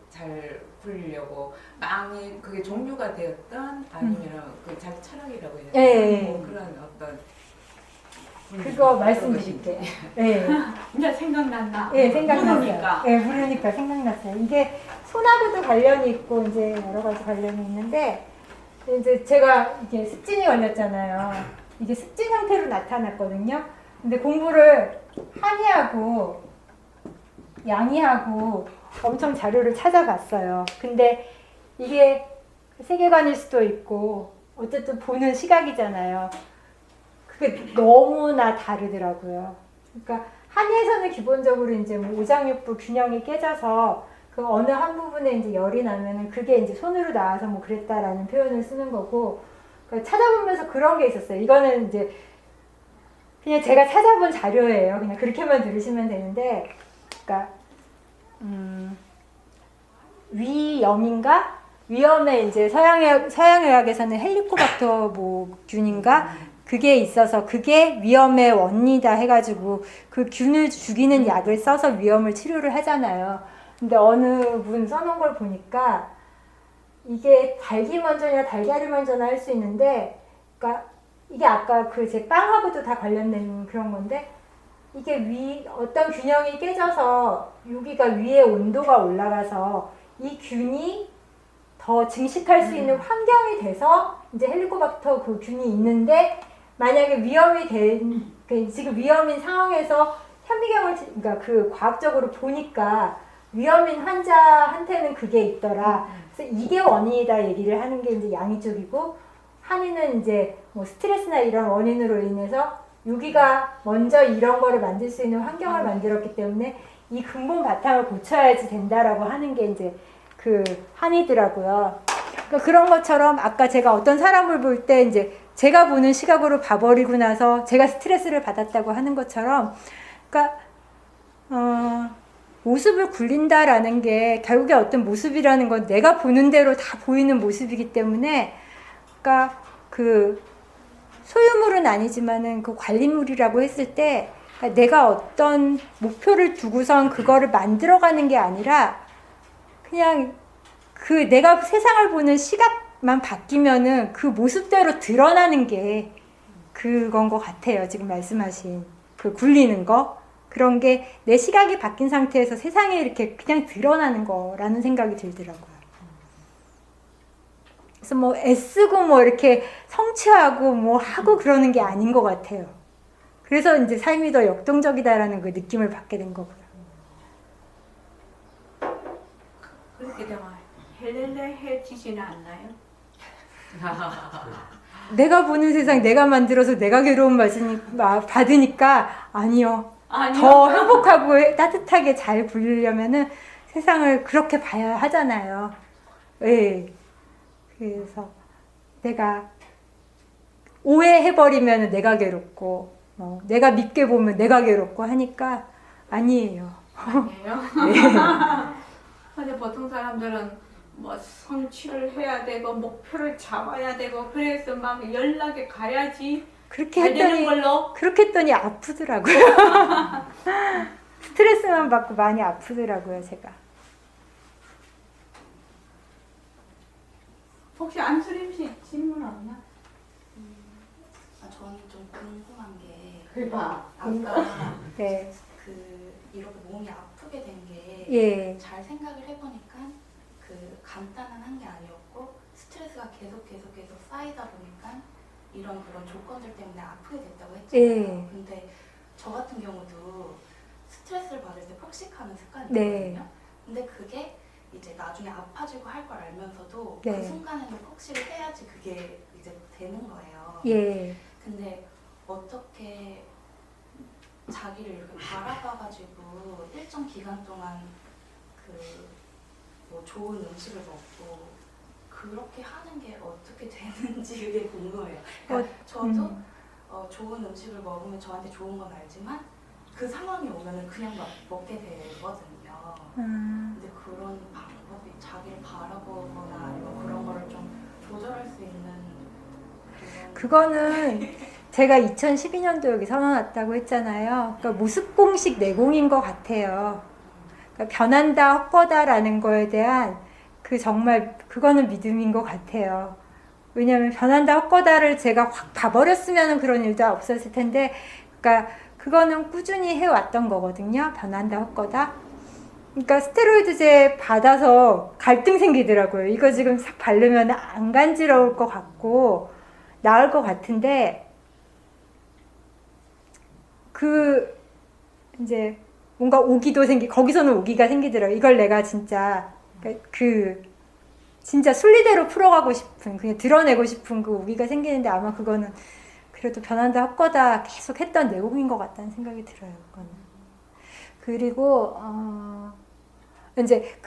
잘 굴리려고 빵이 그게 종류가 되었던 아니면 그 자기 철학이라고 해야 되나 네. 뭐 그런 어떤 그거 말씀드릴게요. 네. 이제 생각난다. 네, 생각났어요. 모르니까. 네, 모르니까 생각났어요. 이게 손하고도 관련이 있고 이제 여러 가지 관련이 있는데 이제 제가 이게 습진이 걸렸잖아요. 이게 습진 형태로 나타났거든요. 근데 공부를 한의하고 양의하고 엄청 자료를 찾아봤어요. 근데 이게 세계관일 수도 있고 어쨌든 보는 시각이잖아요. 그게 너무나 다르더라고요. 그러니까 한의에서는 기본적으로 이제 뭐 오장육부 균형이 깨져서 그 어느 한 부분에 이제 열이 나면은 그게 이제 손으로 나와서 뭐 그랬다라는 표현을 쓰는 거고 그러니까 찾아보면서 그런 게 있었어요. 이거는 이제 그냥 제가 찾아본 자료예요. 그냥 그렇게만 들으시면 되는데, 그러니까 위염인가? 위염에 이제 서양의학에서는 헬리코박터 뭐 균인가? 그게 있어서 그게 위염의 원인이다 해가지고 그 균을 죽이는 약을 써서 위염을 치료를 하잖아요. 근데 어느 분 써놓은 걸 보니까 이게 닭이 먼저냐 달걀이 먼저나 할 수 있는데, 그러니까 이게 아까 그 제 빵하고도 다 관련된 그런 건데 이게 어떤 균형이 깨져서 여기가 위에 온도가 올라가서 이 균이 더 증식할 수 있는 환경이 돼서 이제 헬리코박터 그 균이 있는데 만약에 지금 위험인 상황에서 현미경을 그러니까 그 과학적으로 보니까 위험인 환자한테는 그게 있더라. 그래서 이게 원인이다 얘기를 하는 게 이제 양의 쪽이고 한의는 이제 뭐 스트레스나 이런 원인으로 인해서 여기가 먼저 이런 거를 만들 수 있는 환경을 만들었기 때문에 이 근본 바탕을 고쳐야지 된다라고 하는 게 이제 그 한의더라고요. 그러니까 그런 것처럼 아까 제가 어떤 사람을 볼 때 이제 제가 보는 시각으로 봐버리고 나서 제가 스트레스를 받았다고 하는 것처럼 그러니까 모습을 굴린다라는 게 결국에 어떤 모습이라는 건 내가 보는 대로 다 보이는 모습이기 때문에 그러니까 그 소유물은 아니지만은 그 관리물이라고 했을 때 그러니까 내가 어떤 목표를 두고선 그거를 만들어가는 게 아니라 그냥 그 내가 세상을 보는 시각만 바뀌면은 그 모습대로 드러나는 게 그건 것 같아요. 지금 말씀하신 그 굴리는 거 그런 게 내 시각이 바뀐 상태에서 세상에 이렇게 그냥 드러나는 거라는 생각이 들더라고요. 그래서 뭐 애쓰고 뭐 이렇게 성취하고 뭐 하고 그러는 게 아닌 것 같아요. 그래서 이제 삶이 더 역동적이다라는 그 느낌을 받게 된 거고요. 그렇게 되면 헬렐레해지지는 않나요? 내가 보는 세상 내가 만들어서 내가 괴로움 받으니까 아니요. 아니요. 더 행복하고 따뜻하게 잘 굴리려면은 세상을 그렇게 봐야 하잖아요. 예. 그래서 내가 오해해버리면 내가 괴롭고, 내가 밉게 보면 내가 괴롭고 하니까 아니에요. 아니에요? 네. 근데 보통 사람들은 뭐 성취를 해야 되고 목표를 잡아야 되고 그래서 막 연락에 가야지 그렇게 잘 되는 했더니, 걸로. 그렇게 했더니 아프더라고요. 스트레스만 받고 많이 아프더라고요, 제가. 혹시 안수림 씨 질문 없나? 저는 좀 궁금한 게 해봐. 아까 네. 이렇게 몸이 아프게 된 게 잘 예. 생각을 해보니까 간단한 한 게 아니었고 스트레스가 계속 쌓이다 보니까 이런 그런 조건들 때문에 아프게 됐다고 했잖아요. 예. 근데 저 같은 경우도 스트레스를 받을 때 폭식하는 습관이 네. 있거든요. 근데 그게 이제 나중에 아파지고 할 걸 알면서도 네. 그 순간에는 폭식을 해야지 그게 이제 되는 거예요. 예. 근데 어떻게 자기를 이렇게 바라봐가지고 일정 기간 동안 뭐 좋은 음식을 먹고 그렇게 하는 게 어떻게 되는지 그게 궁금해요. 그러니까 저도 좋은 음식을 먹으면 저한테 좋은 건 알지만 그 상황이 오면은 그냥 먹게 되거든요. 근데 그런 방법이 자기를 바라보거나 아니면 그런 거를 좀 조절할 수 있는 그거는 제가 2012년도 여기 선언 왔다고 했잖아요. 그러니까 모습 공식 내공인 것 같아요. 그러니까 변한다, 헛거다라는 거에 대한 정말 그거는 믿음인 것 같아요. 왜냐하면 변한다, 헛거다를 제가 확 봐버렸으면 그런 일도 없었을 텐데, 그러니까 그거는 꾸준히 해왔던 거거든요. 변한다, 헛거다. 그러니까 스테로이드제 받아서 갈등 생기더라고요. 이거 지금 싹 바르면 안 간지러울 것 같고 나을 것 같은데 이제 뭔가 오기도 거기서는 오기가 생기더라고요. 이걸 내가 진짜 진짜 순리대로 풀어가고 싶은, 그냥 드러내고 싶은 그 오기가 생기는데 아마 그거는 그래도 변한다 헛거다 계속 했던 내공인 것 같다는 생각이 들어요. 그거는. 그리고 이제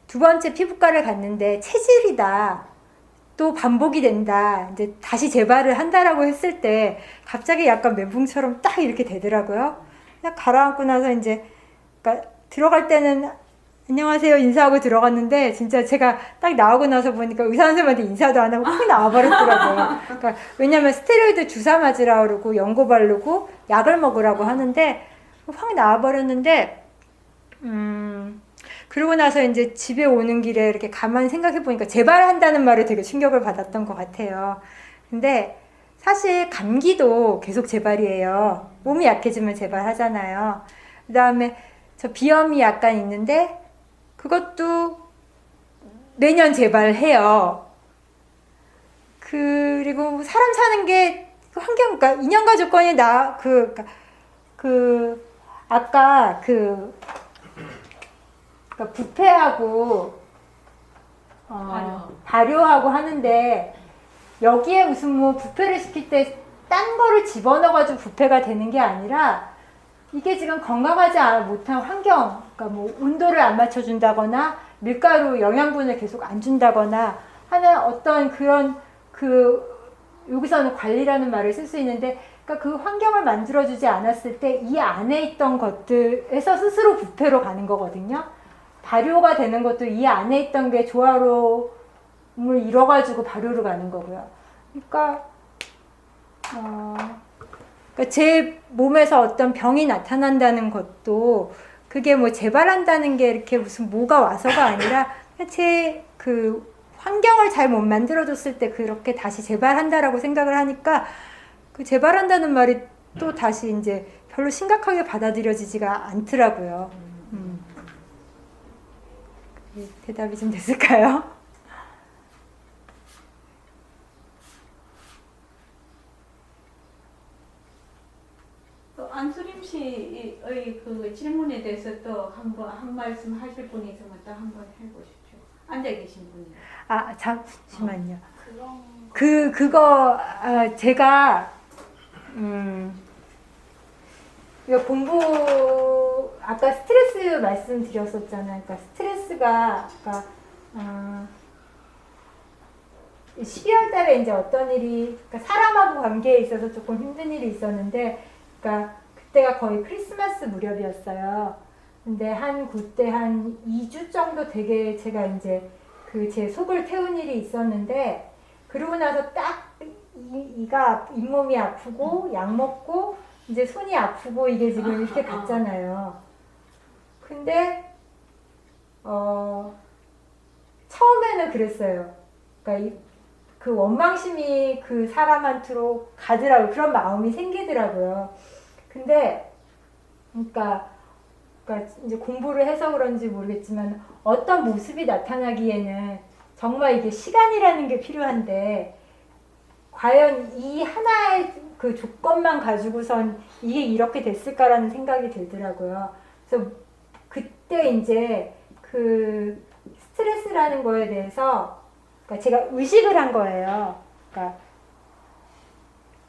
두 번째 피부과를 갔는데 체질이다. 또 반복이 된다. 이제 다시 재발을 한다라고 했을 때 갑자기 약간 멘붕처럼 딱 이렇게 되더라고요. 딱 가라앉고 나서 이제 그러니까 들어갈 때는 안녕하세요 인사하고 들어갔는데 진짜 제가 딱 나오고 나서 보니까 의사 선생님한테 인사도 안 하고 확 나와버렸더라고요. 그러니까 왜냐면 스테로이드 주사 맞으라 그러고 연고 바르고 약을 먹으라고 하는데 확 나와버렸는데 그러고 나서 이제 집에 오는 길에 이렇게 가만히 생각해 보니까 재발한다는 말에 되게 충격을 받았던 것 같아요. 근데 사실 감기도 계속 재발이에요. 몸이 약해지면 재발하잖아요. 그 다음에 저 비염이 약간 있는데 그것도 매년 재발해요. 그리고 사람 사는 게 환경, 그러니까 인연과 조건이 아까 그러니까 부패하고 발효하고 하는데 여기에 무슨 뭐 부패를 시킬 때 딴 거를 집어넣어가지고 부패가 되는 게 아니라 이게 지금 건강하지 못한 환경, 그러니까 뭐 온도를 안 맞춰준다거나 밀가루 영양분을 계속 안 준다거나 하는 어떤 그런 여기서는 관리라는 말을 쓸 수 있는데 그러니까 그 환경을 만들어주지 않았을 때 이 안에 있던 것들에서 스스로 부패로 가는 거거든요. 발효가 되는 것도 이 안에 있던 게 조화로움을 이뤄가지고 발효로 가는 거고요. 그러니까 제 몸에서 어떤 병이 나타난다는 것도 그게 뭐 재발한다는 게 이렇게 무슨 뭐가 와서가 아니라 제 환경을 잘 못 만들어줬을 때 그렇게 다시 재발한다라고 생각을 하니까 그 재발한다는 말이 또 다시 이제 별로 심각하게 받아들여지지가 않더라고요. 대답이 좀 됐을까요? 또 안수림 씨의 그 질문에 대해서 또 한 말씀 하실 분이 있으면 또 한번 해보십시오. 앉아 계신 분이. 아, 잠시만요. 그런 그거, 제가, 이거 공부, 아까 스트레스 말씀드렸었잖아요. 그러니까 스트레스가, 아까, 12월 달에 이제 어떤 일이, 그러니까 사람하고 관계에 있어서 조금 힘든 일이 있었는데, 그러니까 그때가 거의 크리스마스 무렵이었어요. 근데 그때 한 2주 정도 되게 제가 이제 그 제 속을 태운 일이 있었는데, 그러고 나서 딱 잇몸이 아프고 약 먹고 이제 손이 아프고 이게 지금 이렇게 갔잖아요. 근데 처음에는 그랬어요. 그러니까 그 원망심이 그 사람한테로 가더라고요. 그런 마음이 생기더라고요. 근데 그러니까 이제 공부를 해서 그런지 모르겠지만 어떤 모습이 나타나기에는 정말 이게 시간이라는 게 필요한데 과연 이 하나의 그 조건만 가지고선 이게 이렇게 됐을까라는 생각이 들더라고요. 그래서 그때 이제 그 스트레스라는 거에 대해서 그러니까 제가 의식을 한 거예요. 그러니까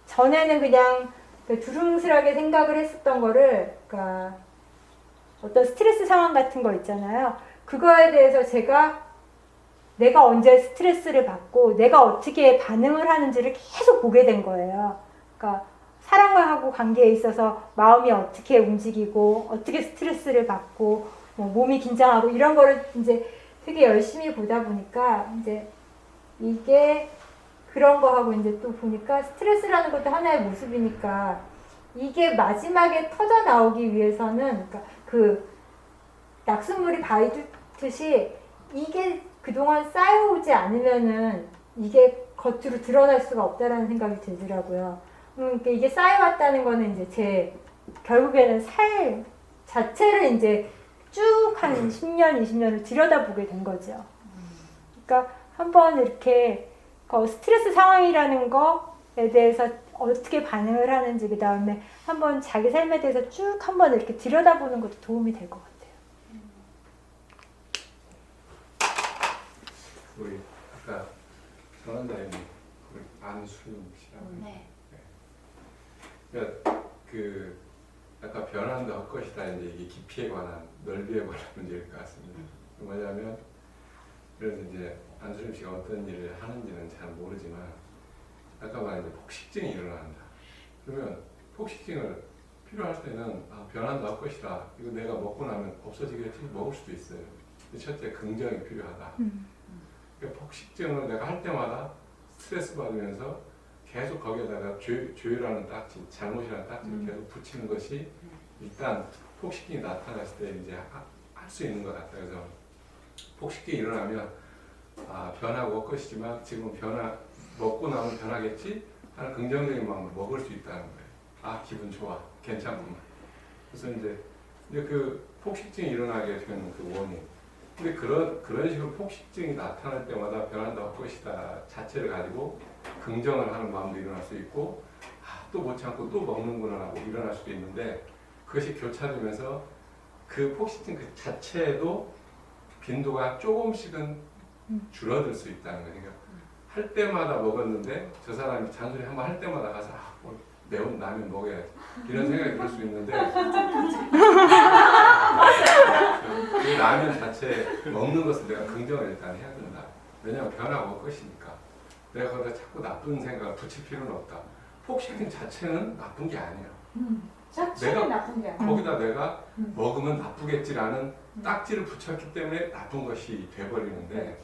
전에는 그냥 두루뭉술하게 생각을 했었던 거를 그러니까 어떤 스트레스 상황 같은 거 있잖아요. 그거에 대해서 내가 언제 스트레스를 받고 내가 어떻게 반응을 하는지를 계속 보게 된 거예요. 그러니까 사람하고 관계에 있어서 마음이 어떻게 움직이고 어떻게 스트레스를 받고 뭐 몸이 긴장하고 이런 거를 이제 되게 열심히 보다 보니까 이제 이게 그런 거하고 이제 또 보니까 스트레스라는 것도 하나의 모습이니까 이게 마지막에 터져 나오기 위해서는 그러니까 그 낙숫물이 바위듯이 이게 그동안 쌓여오지 않으면은 이게 겉으로 드러날 수가 없다라는 생각이 들더라고요. 그러니까 이게 쌓여왔다는 거는 이제 결국에는 살 자체를 이제 쭉 한 10년, 20년을 들여다보게 된 거죠. 그러니까 한번 이렇게 스트레스 상황이라는 거에 대해서 어떻게 반응을 하는지 그 다음에 한번 자기 삶에 대해서 쭉 한번 이렇게 들여다보는 것도 도움이 될 것 같아요. 우리 아까 전원장님 안수림 씨라고. 네. 그러니까 그 아까 변환도 할 것이다 이제 이게 깊이에 관한 넓이에 관한 문제일 것 같습니다. 뭐냐면 그래서 이제 안수림 씨가 어떤 일을 하는지는 잘 모르지만 아까 말한 이제 폭식증이 일어난다. 그러면 폭식증을 필요할 때는 변환도 할 것이다. 이거 내가 먹고 나면 없어지겠지 먹을 수도 있어요. 첫째 긍정이 필요하다. 그러니까 폭식증을 내가 할 때마다 스트레스 받으면서 계속 거기에다가 조율하는 딱지, 잘못이라는 딱지를 계속 붙이는 것이 일단 폭식증이 나타났을 때 이제 할 수 있는 것 같아요. 그래서 폭식증이 일어나면 변하고 올 것이지만 지금 먹고 나면 변하겠지 하는 긍정적인 마음으로 먹을 수 있다는 거예요. 기분 좋아, 괜찮구만. 그래서 이제 그 폭식증이 일어나게 되는 그 원인. 근데 그런 식으로 폭식증이 나타날 때마다 변한다 할 것이다 자체를 가지고 긍정을 하는 마음도 일어날 수 있고 또 못 참고 또 먹는구나 하고 일어날 수도 있는데 그것이 교차되면서 그 폭식증 그 자체도 빈도가 조금씩은 줄어들 수 있다는 거예요. 그러니까 할 때마다 먹었는데 저 사람이 잔소리 한번 할 때마다 가서 매운 라면 먹어야지 이런 생각이 들 수 있는데 그 라면 자체 먹는 것을 내가 긍정을 일단 해야 된다. 왜냐하면 변화가 올 것이니까 내가 거기다 자꾸 나쁜 생각을 붙일 필요는 없다. 폭식증 자체는 나쁜 게 아니에요. 자체는 나쁜 게 아니에요. 거기다 내가 먹으면 나쁘겠지라는 딱지를 붙였기 때문에 나쁜 것이 돼버리는데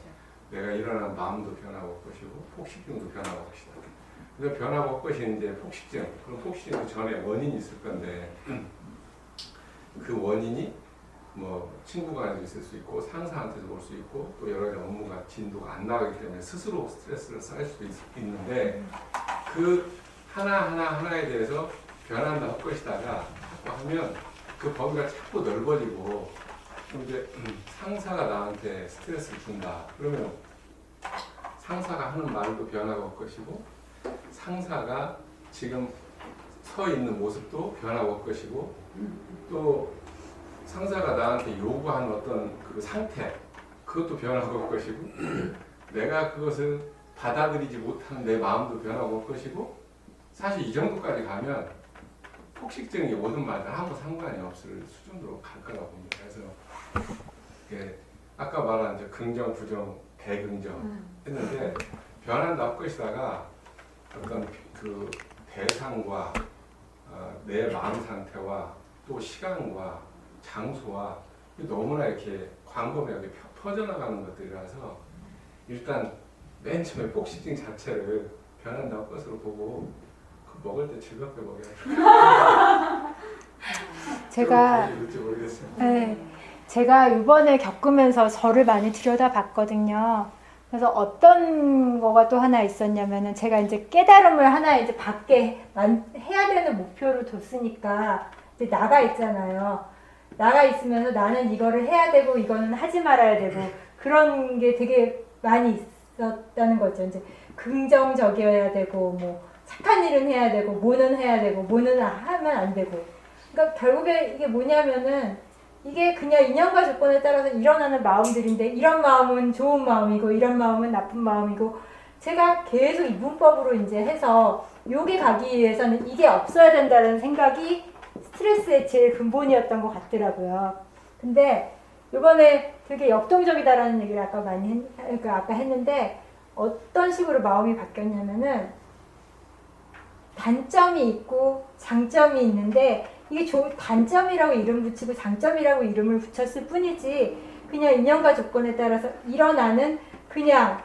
내가 일어난 마음도 변화가 올 것이고 폭식증도 변화가 올 것이다. 그래서 변화가 올 것이 이제 폭식증. 그럼 폭식증 그 전에 원인이 있을 건데 그 원인이 뭐 친구가 있을 수 있고 상사한테도 올 수 있고 또 여러 가지 업무가 진도가 안 나가기 때문에 스스로 스트레스를 쌓일 수도 있는데 그 하나에 대해서 변한다 할 것이다가 하면 그 범위가 자꾸 넓어지고 그럼 이제 상사가 나한테 스트레스를 준다. 그러면 상사가 하는 말도 변화가 올 것이고 상사가 지금 서 있는 모습도 변화가 올 것이고 또 상사가 나한테 요구하는 어떤 그 상태 그것도 변화가 올 것이고 내가 그것을 받아들이지 못하는 내 마음도 변화가 올 것이고 사실 이 정도까지 가면 폭식증이 오든 말든 아무 상관이 없을 수준으로 갈 거라고 봅니다. 그래서 이게 아까 말한 이제 긍정, 부정, 대긍정 했는데 변한다 할 것이다가 어떤 그 대상과 내 마음 상태와 또 시간과 장소와 너무나 이렇게 광범위하게 퍼져나가는 것들이라서 일단 맨 처음에 폭식증 자체를 변한다고 것으로 보고 그 먹을 때 즐겁게 먹여야 제가 될지 모르겠어요. 네, 제가 이번에 겪으면서 저를 많이 들여다봤거든요. 그래서 어떤 거가 또 하나 있었냐면은 제가 이제 깨달음을 하나 이제 밖에 해야 되는 목표로 뒀으니까 이제 나가 있잖아요. 나가 있으면서 나는 이거를 해야 되고 이거는 하지 말아야 되고 그런 게 되게 많이 있었다는 거죠. 이제 긍정적이어야 되고 뭐 착한 일은 해야 되고 뭐는 해야 되고 뭐는 하면 안 되고. 그러니까 결국에 이게 뭐냐면은 이게 그냥 인연과 조건에 따라서 일어나는 마음들인데 이런 마음은 좋은 마음이고 이런 마음은 나쁜 마음이고 제가 계속 이 문법으로 이제 해서 요게 가기 위해서는 이게 없어야 된다는 생각이 스트레스의 제일 근본이었던 것 같더라고요. 근데 이번에 되게 역동적이다라는 얘기를 아까 아까 했는데 어떤 식으로 마음이 바뀌었냐면은 단점이 있고 장점이 있는데 이게 단점이라고 이름 붙이고 장점이라고 이름을 붙였을 뿐이지 그냥 인연과 조건에 따라서 일어나는 그냥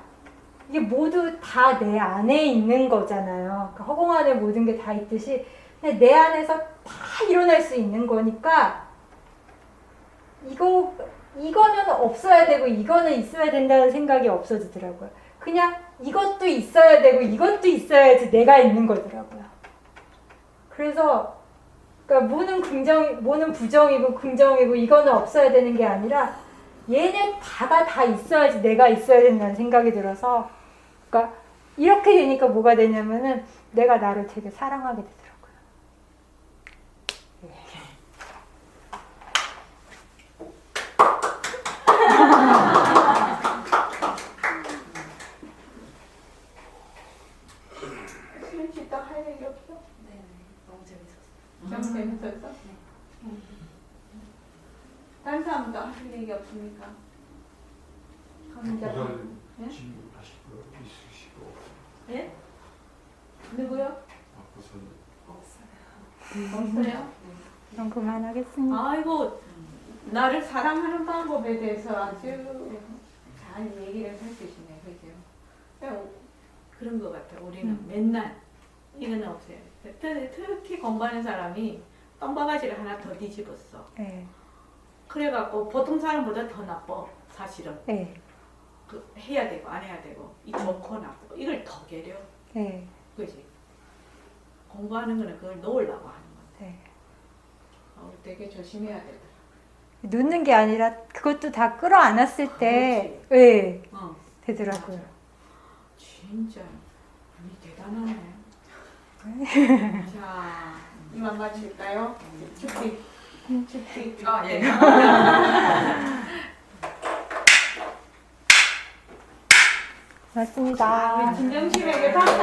이게 모두 다 내 안에 있는 거잖아요. 그러니까 허공 안에 모든 게 다 있듯이 그냥 내 안에서 다 일어날 수 있는 거니까 이거는 없어야 되고 이거는 있어야 된다는 생각이 없어지더라고요. 그냥 이것도 있어야 되고 이것도 있어야지 내가 있는 거더라고요. 그래서 그러니까 뭐는 부정이고 긍정이고 이거는 없어야 되는 게 아니라 얘네 다가 다 있어야지 내가 있어야 된다는 생각이 들어서 그러니까 이렇게 되니까 뭐가 되냐면은 내가 나를 되게 사랑하게 되더라고요. 수민 씨 또 할 얘기 없어? 네, 너무 재밌었어요. 너무 재밌었어? 다른 사람도 할 얘기 없습니까? 그럼 이제 예? 질문하실 거 있으시고 예? 누구요? 없어요? 그럼 그만하겠습니다. 아이고 나를 사랑하는 방법에 대해서 아주 잘 얘기를 해주시네, 그죠? 그런 것 같아. 우리는 맨날 이거는 없어요. 특히 공부하는 사람이 똥바가지를 하나 더 뒤집었어. 네. 그래갖고 보통 사람보다 더 나빠, 사실은. 네. 그 해야 되고 안 해야 되고 이 좋고 나쁘고 이걸 더 개려, 네. 그지? 공부하는 거는 그걸 놓으려고 하는 건데. 네. 되게 조심해야 되더라. 놓는 게 아니라 그것도 다 끌어안았을 때 그렇지. 네, 되더라고요. 진짜 대단하네. 자, 이만 마칠까요? 축기. 축기. 아, 예. 맞습니다. 진정심에게 박수.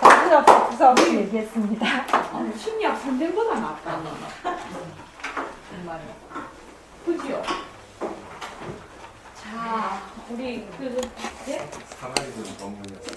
정신없이 두서없이 얘기했습니다. 심리학 선생보다 낫다. 정말. 그지요? 자, 우리 예? 살아있는 법문이었어요.